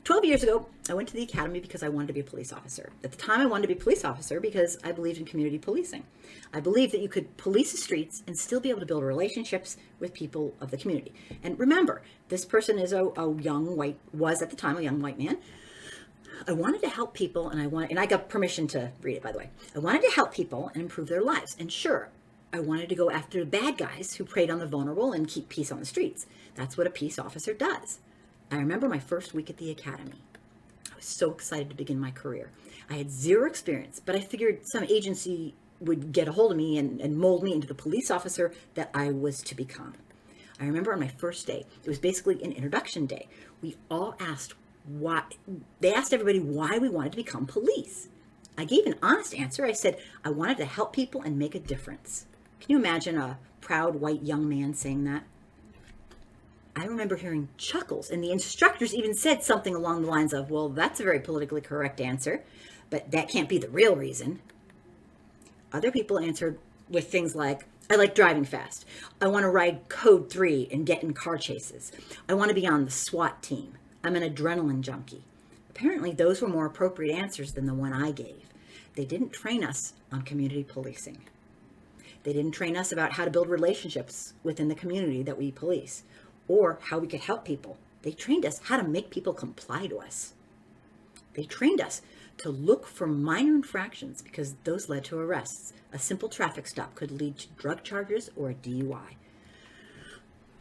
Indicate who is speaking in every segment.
Speaker 1: 12 years ago, I went to the academy because I wanted to be a police officer. At the time, I wanted to be a police officer because I believed in community policing. I believed that you could police the streets and still be able to build relationships with people of the community. And remember, this person is was at the time a young white man. I wanted to help people, and I got permission to read it, by the way. I wanted to help people and improve their lives. And sure, I wanted to go after the bad guys who preyed on the vulnerable and keep peace on the streets. That's what a peace officer does. I remember my first week at the academy. I was so excited to begin my career. I had zero experience, but I figured some agency would get a hold of me and mold me into the police officer that I was to become. I remember on my first day, it was basically an introduction day. We all asked they asked everybody why we wanted to become police. I gave an honest answer. I said, I wanted to help people and make a difference. Can you imagine a proud white young man saying that? I remember hearing chuckles, and the instructors even said something along the lines of, well, that's a very politically correct answer, but that can't be the real reason. Other people answered with things like, I like driving fast. I want to ride Code 3 and get in car chases. I want to be on the SWAT team. I'm an adrenaline junkie. Apparently, those were more appropriate answers than the one I gave. They didn't train us on community policing. They didn't train us about how to build relationships within the community that we police, or how we could help people. They trained us how to make people comply to us. They trained us to look for minor infractions because those led to arrests. A simple traffic stop could lead to drug charges or a DUI.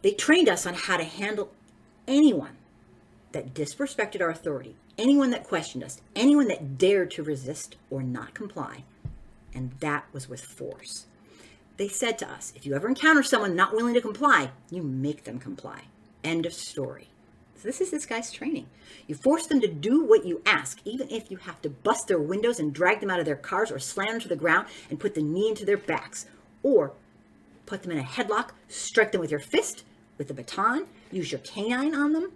Speaker 1: They trained us on how to handle anyone that disrespected our authority, anyone that questioned us, anyone that dared to resist or not comply. And that was with force. They said to us, if you ever encounter someone not willing to comply, you make them comply. End of story. So this is this guy's training. You force them to do what you ask, even if you have to bust their windows and drag them out of their cars or slam them to the ground and put the knee into their backs, or put them in a headlock, strike them with your fist, with a baton, use your canine on them.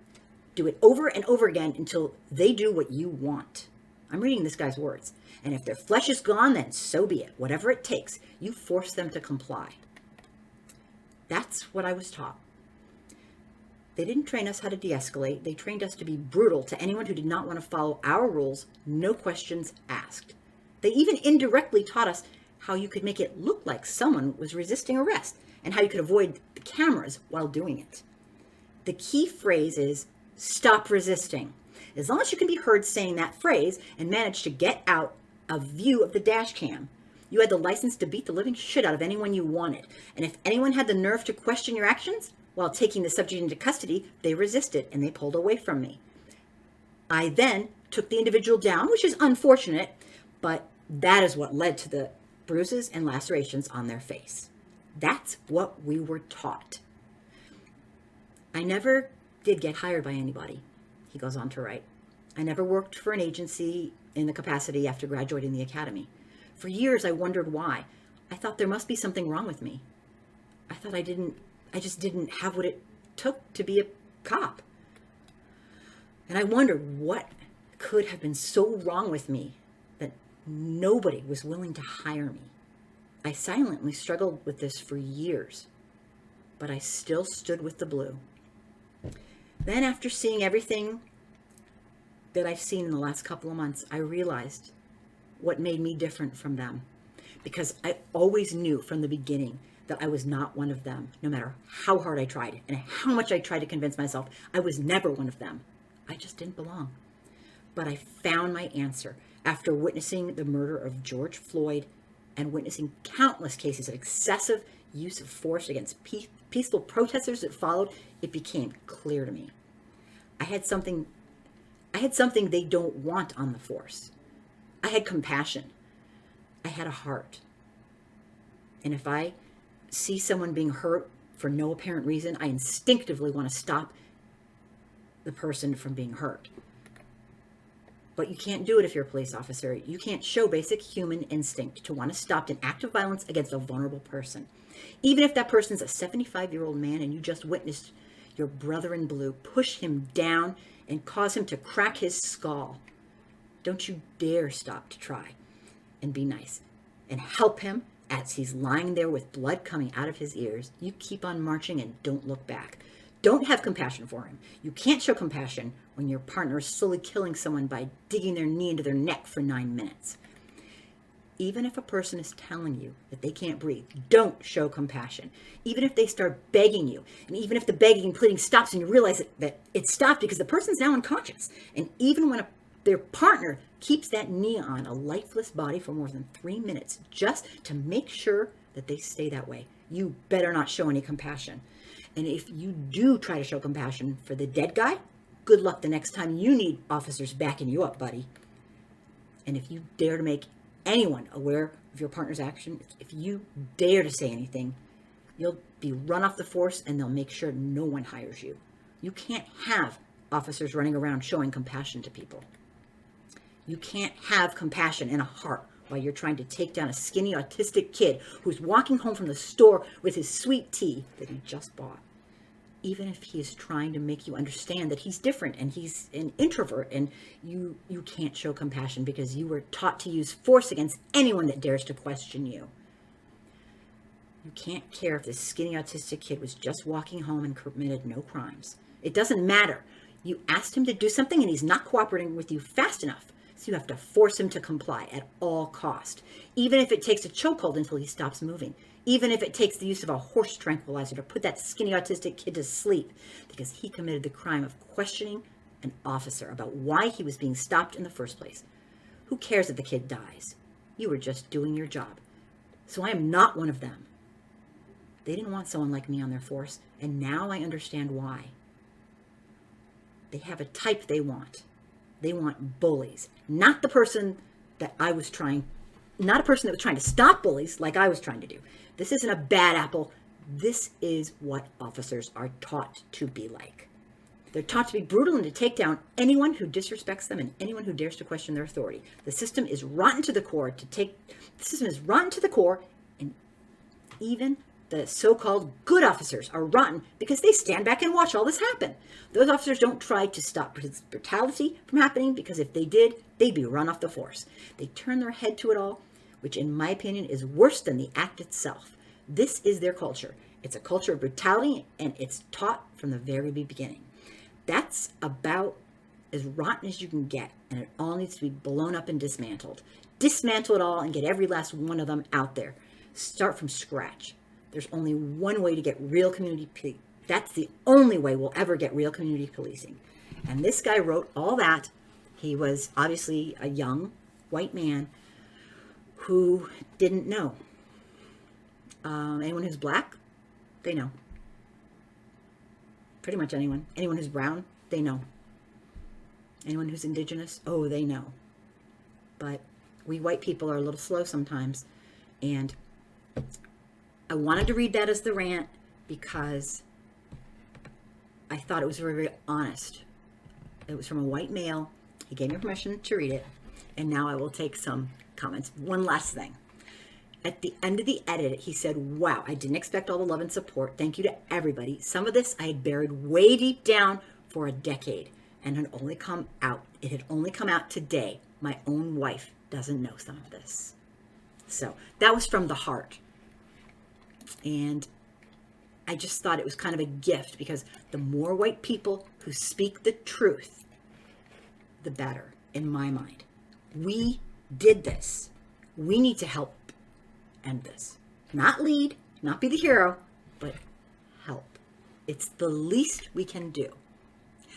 Speaker 1: Do it over and over again until they do what you want. I'm reading this guy's words. And if their flesh is gone, then so be it. Whatever it takes, you force them to comply. That's what I was taught. They didn't train us how to de-escalate. They trained us to be brutal to anyone who did not want to follow our rules, no questions asked. They even indirectly taught us how you could make it look like someone was resisting arrest and how you could avoid the cameras while doing it. The key phrase is, stop resisting. As long as you can be heard saying that phrase and manage to get out a view of the dash cam, you had the license to beat the living shit out of anyone you wanted. And if anyone had the nerve to question your actions while taking the subject into custody, they resisted and they pulled away from me. I then took the individual down, which is unfortunate, but that is what led to the bruises and lacerations on their face. That's what we were taught. I never did get hired by anybody, he goes on to write. I never worked for an agency in the capacity after graduating the academy. For years, I wondered why. I thought there must be something wrong with me. I thought I just didn't have what it took to be a cop. And I wondered what could have been so wrong with me that nobody was willing to hire me. I silently struggled with this for years, but I still stood with the blue. Then after seeing everything that I've seen in the last couple of months, I realized what made me different from them. Because I always knew from the beginning that I was not one of them, no matter how hard I tried and how much I tried to convince myself I was never one of them. I just didn't belong. But I found my answer after witnessing the murder of George Floyd and witnessing countless cases of excessive use of force against peaceful protesters that followed. It became clear to me. I had something they don't want on the force. I had compassion. I had a heart. And if I see someone being hurt for no apparent reason, I instinctively want to stop the person from being hurt. But you can't do it if you're a police officer. You can't show basic human instinct to want to stop an act of violence against a vulnerable person. Even if that person's a 75-year-old man and you just witnessed your brother in blue push him down and cause him to crack his skull. Don't you dare stop to try and be nice and help him as he's lying there with blood coming out of his ears. You keep on marching and don't look back. don't have compassion for him. You can't show compassion when your partner is slowly killing someone by digging their knee into their neck for 9 minutes. Even if a person is telling you that they can't breathe, don't show compassion. Even if they start begging you, and even if the begging and pleading stops and you realize that it stopped because the person's now unconscious, and even when their partner keeps that knee on a lifeless body for more than 3 minutes just to make sure that they stay that way, you better not show any compassion. And if you do try to show compassion for the dead guy, good luck the next time you need officers backing you up, buddy. And if you dare to make anyone aware of your partner's action, if you dare to say anything, you'll be run off the force and they'll make sure no one hires you. You can't have officers running around showing compassion to people. You can't have compassion and a heart while you're trying to take down a skinny autistic kid who's walking home from the store with his sweet tea that he just bought. Even if he is trying to make you understand that he's different and he's an introvert, and you can't show compassion because you were taught to use force against anyone that dares to question you. You can't care if this skinny autistic kid was just walking home and committed no crimes. It doesn't matter. You asked him to do something and he's not cooperating with you fast enough. So you have to force him to comply at all cost, even if it takes a chokehold until he stops moving, even if it takes the use of a horse tranquilizer to put that skinny autistic kid to sleep because he committed the crime of questioning an officer about why he was being stopped in the first place. Who cares if the kid dies? You were just doing your job. So I am not one of them. They didn't want someone like me on their force, and now I understand why. They have a type they want. They want bullies, not the person that I was trying, not a person that was trying to stop bullies like I was trying to do. This isn't a bad apple. This is what officers are taught to be like. They're taught to be brutal and to take down anyone who disrespects them and anyone who dares to question their authority. The system is rotten to the core and even the so-called good officers are rotten because they stand back and watch all this happen. Those officers don't try to stop brutality from happening because if they did, they'd be run off the force. They turn their head to it all, which in my opinion is worse than the act itself. This is their culture. It's a culture of brutality, and it's taught from the very beginning. That's about as rotten as you can get, and it all needs to be blown up and dismantled. Dismantle it all and get every last one of them out there. Start from scratch. There's only one way to get real community policing. That's the only way we'll ever get real community policing. And this guy wrote all that. He was obviously a young white man who didn't know. Anyone who's black, they know. Pretty much anyone. Anyone who's brown, they know. Anyone who's indigenous, oh, they know. But we white people are a little slow sometimes. And I wanted to read that as the rant because I thought it was very, very honest. It was from a white male. He gave me permission to read it. And now I will take some comments. One last thing. At the end of the edit, he said, wow, I didn't expect all the love and support. Thank you to everybody. Some of this I had buried way deep down for a decade and had only come out. It had only come out today. My own wife doesn't know some of this. So that was from the heart. And I just thought it was kind of a gift because the more white people who speak the truth, the better, in my mind. We did this. We need to help end this. Not lead, not be the hero, but help. It's the least we can do.